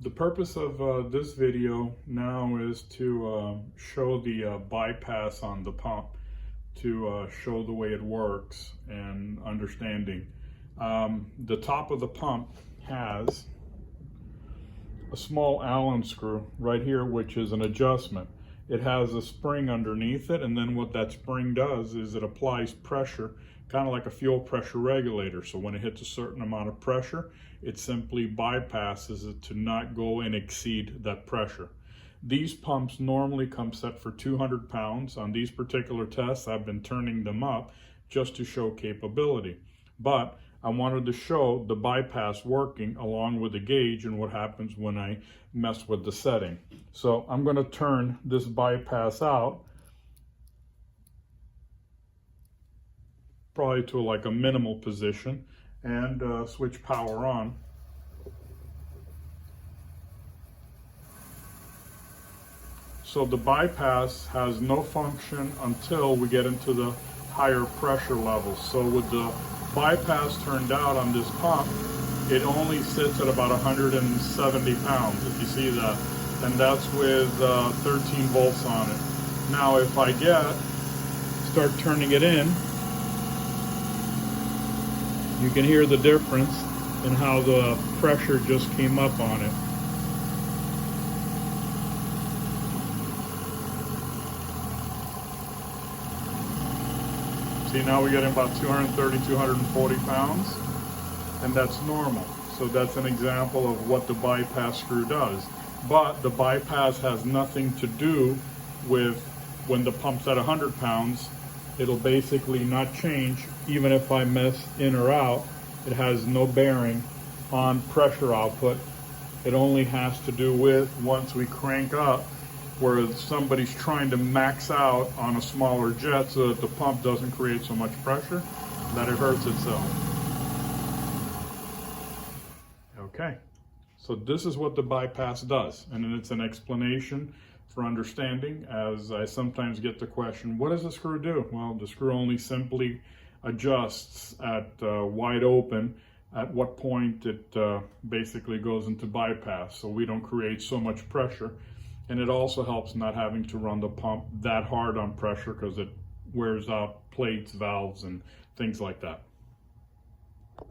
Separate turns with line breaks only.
The purpose of this video now is to show the bypass on the pump, to show the way it works and understanding. The top of the pump has a small Allen screw right here, which is an adjustment. It has a spring underneath it, and then what that spring does is it applies pressure, kind of like a fuel pressure regulator. So when it hits a certain amount of pressure, it simply bypasses it to not go and exceed that pressure. These pumps normally come set for 200 pounds. On these particular tests, I've been turning them up just to show capability. But I wanted to show the bypass working along with the gauge and what happens when I mess with the setting. So I'm going to turn this bypass out probably to like a minimal position and switch power on. So the bypass has no function until we get into the higher pressure levels. So with the bypass turned out on this pump, it only sits at about 170 pounds, if you see that. And that's with 13 volts on it. Now if I start turning it in, you can hear the difference in how the pressure just came up on it. See, now we're getting about 230, 240 pounds, and that's normal. So that's an example of what the bypass screw does. But the bypass has nothing to do with when the pump's at 100 pounds. It'll basically not change even if I mess in or out. It has no bearing on pressure output. It only has to do with once we crank up, where somebody's trying to max out on a smaller jet so that the pump doesn't create so much pressure that it hurts itself. Okay, so this is what the bypass does, and it's an explanation for understanding, as I sometimes get the question, what does the screw do? Well, the screw only simply adjusts at wide open at what point it basically goes into bypass, so we don't create so much pressure. And it also helps not having to run the pump that hard on pressure because it wears out plates, valves, and things like that.